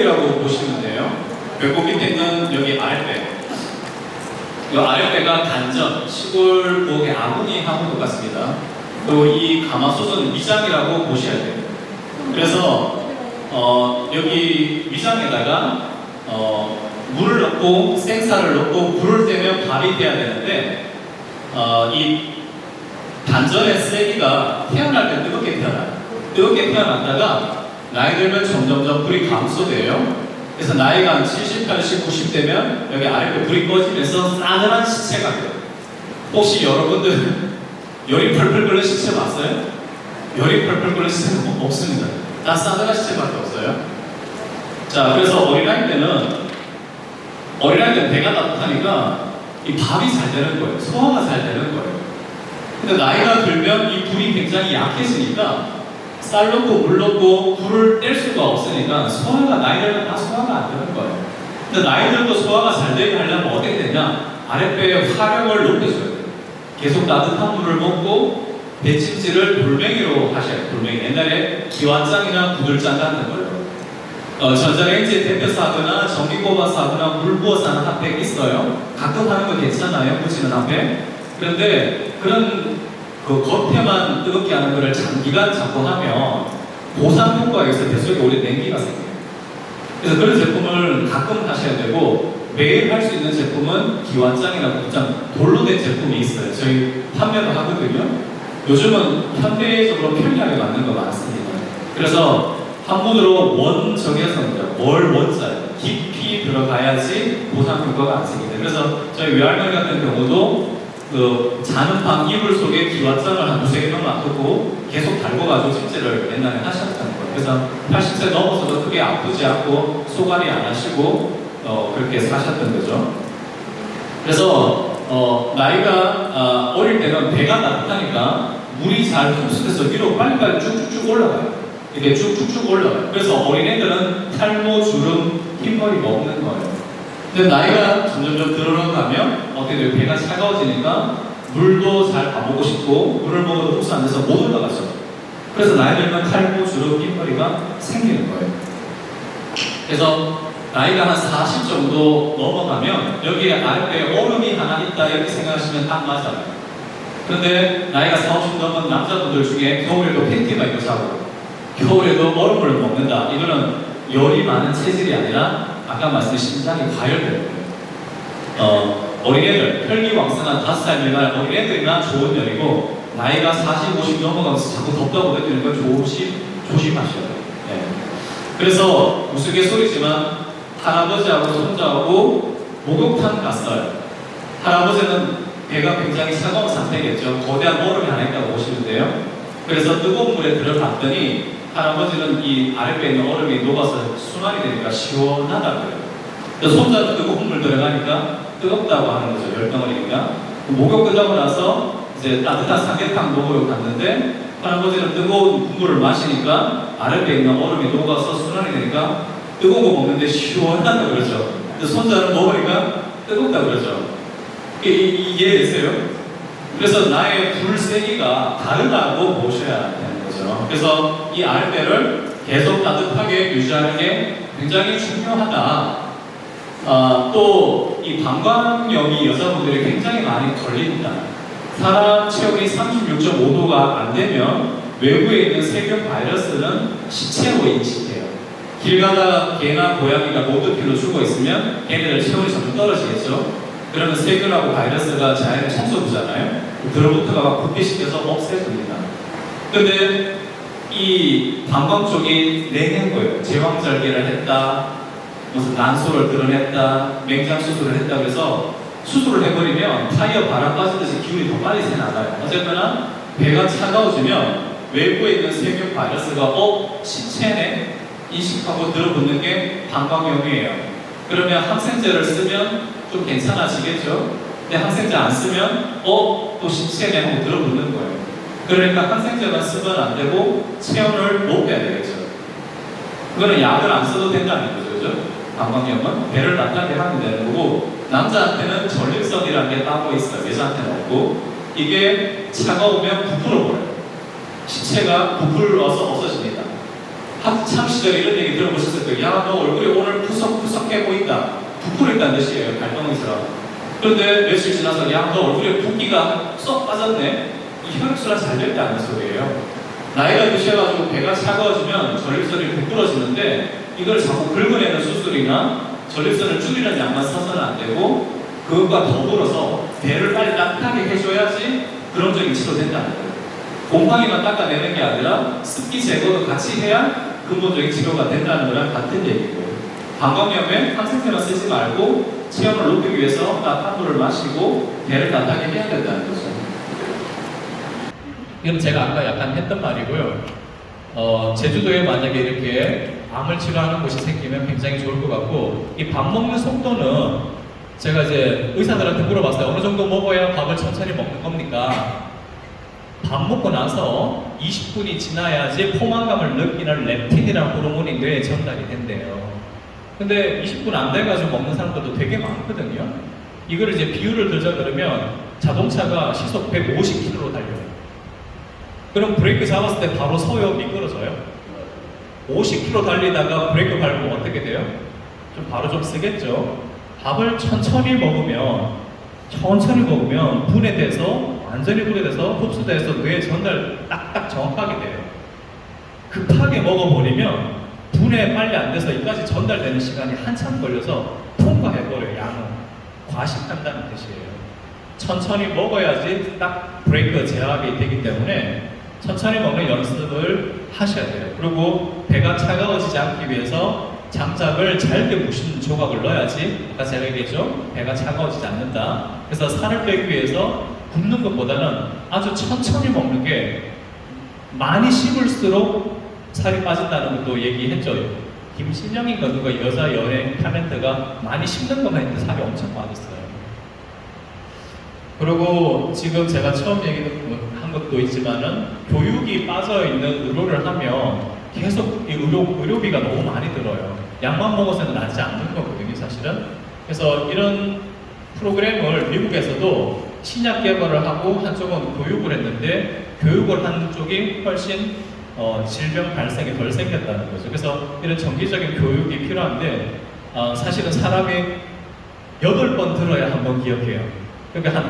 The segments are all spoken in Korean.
배꼽이라고 보시면 돼요. 배꼽 밑에 있는 여기 아랫배. 이 아랫배가 단전, 시골 부엌의 아궁이하고 똑같습니다. 그리고 이 가마솥은 위장이라고 보셔야 돼요. 그래서 여기 위장에다가 물을 넣고 생사를 넣고 불을 떼면 밥이 돼야 되는데 이 단전의 세기가 태어날 때 뜨겁게 태어나요. 뜨겁게 태어났다가 나이 들면 점점점 불이 감소돼요. 그래서 나이가 한 70, 80, 90 되면 여기 아랫배 불이 꺼지면서 싸늘한 시체가 돼요. 혹시 여러분들 열이 펄펄 끓는 시체 봤어요? 열이 펄펄 끓는 시체는 없습니다. 다 싸늘한 시체밖에 없어요. 자, 그래서 어린아이 때는 배가 따뜻하니까 이 밥이 잘 되는 거예요. 소화가 잘 되는 거예요. 근데 나이가 들면 이 불이 굉장히 약해지니까 쌀 넣고 물 넣고 불을 뗄 수가 없으니까 소화가 나이 들면 다 소화가 안 되는 거예요. 근데 나이 들도 소화가 잘 되게 하려면 어떻게 되냐? 아랫배의 화력을 높여줘야 돼요. 계속 따뜻한 물을 먹고 배찜질을 돌멩이로 하셔야 돼요. 돌멩이. 옛날에 기완장이나 구들장 같은 걸로. 전자레인지에 데펴서 하거나 전기 꼽아서 하거나 물 부어서 하는 핫팩 있어요. 가끔 하는 거 괜찮아요. 붙이는 핫팩. 그런데 그런 그 겉에만 뜨겁게 하는 거를 장기간 자꾸 하면 보상 효과가 있어서 뱃속에 오래 냉기가 생겨요. 그래서 그런 제품을 가끔 하셔야 되고 매일 할 수 있는 제품은 기완장이나 구장 돌로 된 제품이 있어요. 저희 판매도 하거든요. 요즘은 현대적으로 편리하게 만든 거 많습니다. 그래서 한문으로 원 정해서입니다. 월 원자예요. 깊이 들어가야지 보상 효과가 안 생깁니다. 그래서 저희 외할머니 같은 경우도 그 자는 방 이불 속에 기완장을 한 두세 개 놔두고 계속 달궈가지고 찜질을 옛날에 하셨다는 거예요. 그래서 80세 넘어서도 크게 아프지 않고 소갈이 안 하시고 그렇게 사셨던 거죠. 그래서 나이가 어릴 때는 배가 따뜻하니까 물이 잘 흡수돼서 위로 빨리빨리 쭉쭉쭉 올라가요. 이렇게 쭉쭉쭉 올라가요. 그래서 어린애들은 탈모, 주름, 흰머리 먹는 거예요. 근데 나이가 점점점 들어가면 어떻게 돼요? 배가 차가워지니까 물도 잘 안 먹고 싶고 물을 먹어도 흡수 안 돼서 못 올라가죠. 그래서 나이 들면 탈모, 주름, 흰머리가 생기는 거예요. 그래서 나이가 한 40 정도 넘어가면 여기에 아랫배에 얼음이 하나 있다 이렇게 생각하시면 딱 맞아요. 그런데 나이가 40 넘은 남자분들 중에 겨울에도 팬티가 입고 자고 겨울에도 얼음을 먹는다. 이거는 열이 많은 체질이 아니라 아까 말씀드린 심장이 과열되는 거예요. 어린애들, 혈기왕성한 5살 미만 어린애들이나 좋은 열이고 나이가 40, 50 넘어가면서 자꾸 덥다고 느끼는 걸 조심하셔야 돼요. 네. 그래서 우스갯소리지만 할아버지하고 손자하고 목욕탕 갔어요. 할아버지는 배가 굉장히 차가운 상태겠죠. 거대한 얼음이 하나 있다고 보시는데요. 그래서 뜨거운 물에 들어갔더니 할아버지는 이 아랫배에 있는 얼음이 녹아서 순환이 되니까 시원하다고요. 그래서 손자도 뜨거운 물 들어가니까 뜨겁다고 하는 거죠. 열덩어리니까. 목욕 끝나고 나서 이제 따뜻한 삼계탕 먹으러 갔는데 할아버지는 뜨거운 국물을 마시니까 아랫배에 있는 얼음이 녹아서 순환이 되니까 뜨거운 거 먹는데 시원하다고 그러죠. 근데 손자는 먹으니까 뜨겁다고 그러죠. 이해되세요? 그래서 나의 불세기가 다르다고 보셔야 되는 거죠. 그래서 이 아랫배를 계속 따뜻하게 유지하는 게 굉장히 중요하다. 또 이 방광염이 여자분들이 굉장히 많이 걸립니다. 사람 체온이 36.5도가 안 되면 외부에 있는 세균 바이러스는 시체로 인식돼요. 길 가다가 개나 고양이가 모드피로 죽어 있으면 걔네들 체온이 점점 떨어지겠죠. 그러면 세균하고 바이러스가 자연의 청소부잖아요. 들어붙어가 막 부피시켜서 없애줍니다. 근데 이 방광 쪽이 내는 거예요. 제왕절개를 했다, 무슨 난소를 드러냈다, 맹장 수술을 했다 그래서 수술을 해버리면 타이어 바람 빠지듯이 기운이 더 빨리 새나가요. 어쨌거나 배가 차가워지면 외부에 있는 세균 바이러스가 시체네 인식하고 들어붙는 게 방광염이에요. 그러면 항생제를 쓰면 좀 괜찮아지겠죠? 근데 항생제 안 쓰면 또 시체네 하고 들어붙는 거예요. 그러니까 항생제만 쓰면 안 되고 체온을 높여야 되겠죠. 그거는 약을 안 써도 된다는 거죠. 그죠? 방광염은 배를 나타나게 하면 되는 거고 남자한테는 전립선이라는 게 따로 있어요. 여자한테는 없고 이게 차가우면 부풀어 버려요. 시체가 부풀어서 없어집니다. 학창 시절에 이런 얘기 들어보셨을 거예요. 야, 너 얼굴이 오늘 푸석푸석해 보인다. 부풀어 있다는 뜻이에요. 갈등이처럼. 그런데 며칠 지나서 야, 너 얼굴에 붓기가 쏙 빠졌네. 이 혈액순환 잘 됐다는 소리예요. 나이가 드셔가지고 배가 차가워지면 전립선이 부풀어지는데 이걸 자꾸 긁어내는 수술이나 전립선을 줄이는 약만 써서는 안 되고 그것과 더불어서 배를 빨리 따뜻하게 해줘야지 그런 적이 치료된다는 거예요. 곰팡이만 닦아내는 게 아니라 습기 제거도 같이 해야 근본적인 치료가 된다는 거랑 같은 얘기고요. 방광염에 항생제만 쓰지 말고 체온을 높이기 위해서 따뜻한 물을 마시고 배를 따뜻하게 해야 된다는 거죠. 이건 제가 아까 약간 했던 말이고요. 제주도에 만약에 이렇게 암을 치료하는 곳이 생기면 굉장히 좋을 것 같고, 이 밥 먹는 속도는 제가 이제 의사들한테 물어봤어요. 어느 정도 먹어야 밥을 천천히 먹는 겁니까? 밥 먹고 나서 20분이 지나야지 포만감을 느끼는 렙틴이라는 호르몬이 뇌에 전달이 된대요. 근데 20분 안 돼가지고 먹는 사람들도 되게 많거든요. 이걸 이제 비유를 들자 그러면 자동차가 시속 150km로 달려요. 그럼 브레이크 잡았을 때 바로 서요? 미끄러져요? 50km 달리다가 브레이크 밟으면 어떻게 돼요? 좀 바로 좀 쓰겠죠? 밥을 천천히 먹으면 분해돼서 완전히 분해돼서 흡수돼서 뇌에 전달 딱딱 정확하게 돼요. 급하게 먹어버리면 분해 빨리 안 돼서 이까지 전달되는 시간이 한참 걸려서 통과해버려요. 양은 과식한다는 뜻이에요. 천천히 먹어야지 딱 브레이크 제압이 되기 때문에 천천히 먹는 연습을 하셔야 돼요. 그리고 배가 차가워지지 않기 위해서 장작을 잘게 무신 조각을 넣어야지, 아까 제가 얘기했죠? 배가 차가워지지 않는다. 그래서 살을 빼기 위해서 굽는 것보다는 아주 천천히 먹는 게 많이 씹을수록 살이 빠진다는 것도 얘기했죠. 김신영인가 누가 여자 연예인 탤런트가 많이 씹는 것만 했는데 살이 엄청 빠졌어요. 그리고 지금 제가 처음 얘기한 것도 있지만은 교육이 빠져있는 의료를 하면 계속 이 의료비가 너무 많이 들어요. 약만 먹어서는 낫지 않는 거거든요, 사실은. 그래서 이런 프로그램을 미국에서도 신약 개발을 하고 한쪽은 교육을 했는데 교육을 한 쪽이 훨씬 질병 발생이 덜 생겼다는 거죠. 그래서 이런 정기적인 교육이 필요한데 사실은 사람이 8번 들어야 한 번 기억해요. 그러니까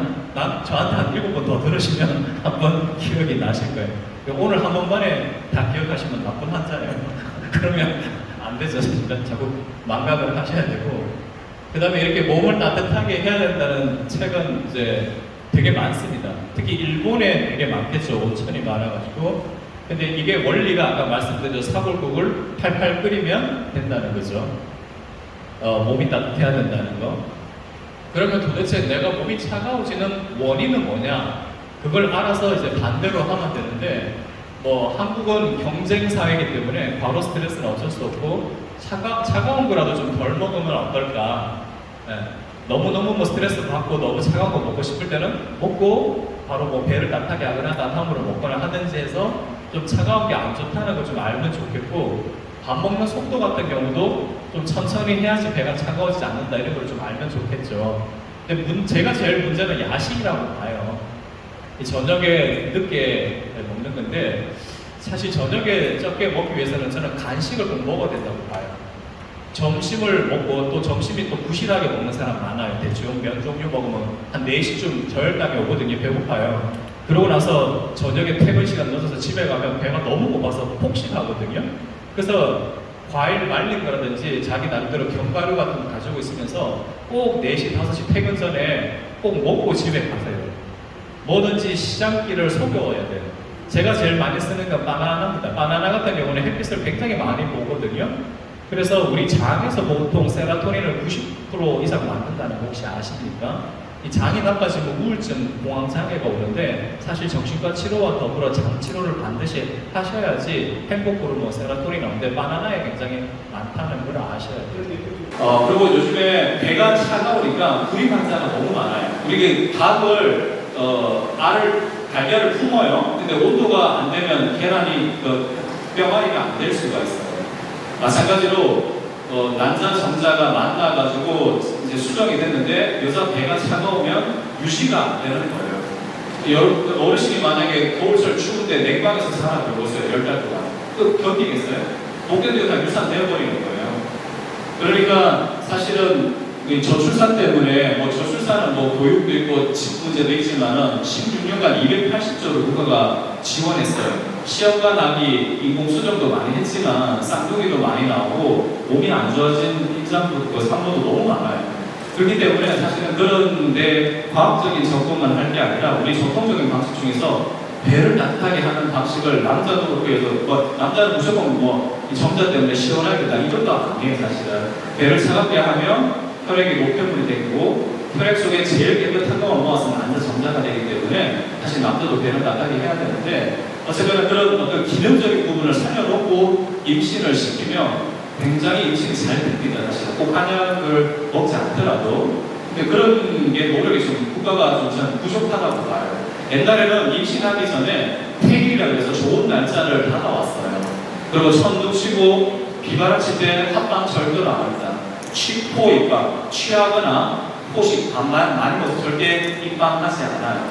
저한테 한 7번 더 들으시면 한 번 기억이 나실 거예요. 오늘 한 번만에 다 기억하시면 나쁜 환자예요. 그러면 안 되죠. 자꾸 망각을 하셔야 되고. 그 다음에 이렇게 몸을 따뜻하게 해야 된다는 책은 이제 되게 많습니다. 특히 일본에 되게 많겠죠. 온천이 많아가지고. 근데 이게 원리가 아까 말씀드린 사골국을 팔팔 끓이면 된다는 거죠. 몸이 따뜻해야 된다는 거. 그러면 도대체 내가 몸이 차가워지는 원인은 뭐냐? 그걸 알아서 이제 반대로 하면 되는데, 한국은 경쟁 사회이기 때문에 바로 스트레스는 어쩔 수 없고, 차가운 거라도 좀 덜 먹으면 어떨까? 네. 너무너무 스트레스 받고 너무 차가운 거 먹고 싶을 때는 먹고 바로 배를 따뜻하게 하거나 따뜻함으로 먹거나 하든지 해서 좀 차가운 게 안 좋다는 걸 좀 알면 좋겠고, 밥 먹는 속도 같은 경우도 좀 천천히 해야지 배가 차가워지지 않는다, 이런 걸 좀 알면 좋겠죠. 근데 제가 제일 문제는 야식이라고 봐요. 저녁에 늦게 먹는 건데, 사실 저녁에 적게 먹기 위해서는 저는 간식을 꼭 먹어야 된다고 봐요. 점심을 먹고 또 점심이 또 부실하게 먹는 사람 많아요. 대충 면 종류 먹으면 한 4시쯤 저혈당이 오거든요. 배고파요. 그러고 나서 저녁에 퇴근 시간 늦어서 집에 가면 배가 너무 고파서 폭식하거든요. 그래서 과일 말린 거라든지 자기 나름대로 견과류 같은 거 가지고 있으면서 꼭 4시, 5시 퇴근 전에 꼭 먹고 집에 가세요. 뭐든지 시장기를 속여야 돼요. 제가 제일 많이 쓰는 건 바나나입니다. 바나나 같은 경우는 햇빛을 굉장히 많이 보거든요. 그래서 우리 장에서 보통 세라토닌을 90% 이상 만든다는 거 혹시 아십니까? 이 장이 나빠지면 우울증, 공황장애가 오는데, 사실 정신과 치료와 더불어 장 치료를 반드시 하셔야지 행복 호르몬 세라토닌이 나오는데 바나나에 굉장히 많다는 걸 아셔야 돼요. 그리고 요즘에 배가 차가우니까 구립 환자가 너무 많아요. 우리 닭을 달걀을 품어요. 근데 온도가 안 되면 계란이 뼈마리가 안 될 수가 있어요. 마찬가지로 난자 정자가 만나가지고 이제 수정이 됐는데 여자 배가 차가우면 유지가 안 되는 거예요. 어르신이 만약에 겨울철 추운데 냉방에서 살아보세요. 10달 동안. 또 견디겠어요? 복대도 다 유산되어버리는 거예요. 그러니까 사실은 이 저출산 때문에 뭐 저출산은 뭐 교육도 있고 집 문제도 있지만은 16년간 280조를 국가가 지원했어요. 시험과 나기 인공수정도 많이 했지만 쌍둥이도 많이 나오고 몸이 안 좋아진 임산부, 산모도 너무 많아요. 그렇기 때문에 사실은 그런데 과학적인 접근만 할 게 아니라 우리 전통적인 방식 중에서 배를 따뜻하게 하는 방식을 남자도 그렇게 해서 뭐 남자는 무조건 뭐 정자 때문에 시원하겠다 이것도 아니에요. 사실은 배를 차갑게 하면 혈액이 노폐물이 되고 혈액 속에 제일 깨끗한 것만 모아서 남자 정자가 되기 때문에 사실 남자도 배를 따뜻하게 해야 되는데 어쨌거나 그런 어떤 기능적인 부분을 살려놓고 임신을 시키면 굉장히 임신이 잘 됩니다. 사실 꼭 한약을 먹지 않더라도 근데 그런 게 노력이 좀 국가가 좀 저는 부족하다고 봐요. 옛날에는 임신하기 전에 태일이라고 해서 좋은 날짜를 받아왔어요. 그리고 천둥 치고 비바람 칠 때 합방 절대로 안 합니다. 취포 입방, 취하거나 포식, 밥만 많이 먹어서 절대 입방하지 않아요.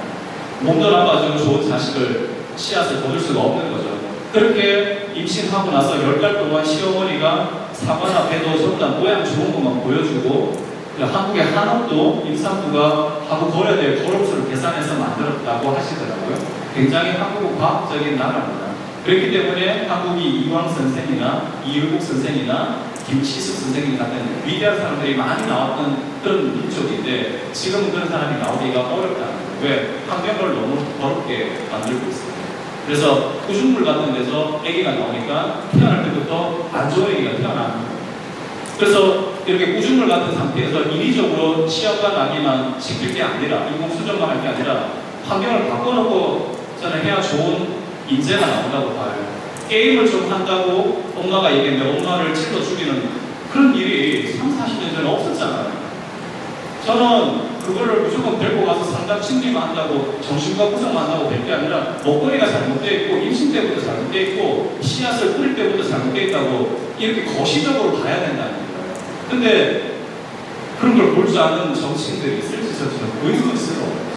몸도 나빠지고 좋은 자식을 씨앗을 거둘 수가 없는 거죠. 그렇게 임신하고 나서 10달 동안 시어머니가 사과나 배도 전부 다 모양 좋은 것만 보여주고 한국의 한옥도 임산부가 하고 걸어야 될 걸음수를 계산해서 만들었다고 하시더라고요. 굉장히 한국은 과학적인 나라입니다. 그렇기 때문에 한국이 이황 선생이나 이율국 선생이나 김치숙 선생님 같은 위대한 사람들이 많이 나왔던 그런 민족인데 지금은 그런 사람이 나오기가 어렵다는 거예요. 왜? 환경을 너무 더럽게 만들고 있어요. 그래서 구준물 같은 데서 아기가 나오니까 태어날 때부터 안 좋은 아기가 태어나는 거예요. 그래서 이렇게 구준물 같은 상태에서 인위적으로 시험과 나기만 시킬 게 아니라 인공수정만 할 게 아니라 환경을 바꿔놓고 저는 해야 좋은 인재가 나온다고 봐요. 게임을 좀 한다고 엄마가 얘기했는데 엄마를 찔러 죽이는 그런 일이 30, 40년 전에 없었잖아요. 저는 그거를 무조건 데리고 가서 상담 심리만 한다고 정신과 구성만 한다고 될 게 아니라 먹거리가 잘못되어 있고 임신 때부터 잘못되어 있고 씨앗을 뿌릴 때부터 잘못되어 있다고 이렇게 거시적으로 봐야 된다는 거예요. 근데 그런 걸 볼 줄 아는 정치인들이 있을지 저는 의문스러워요.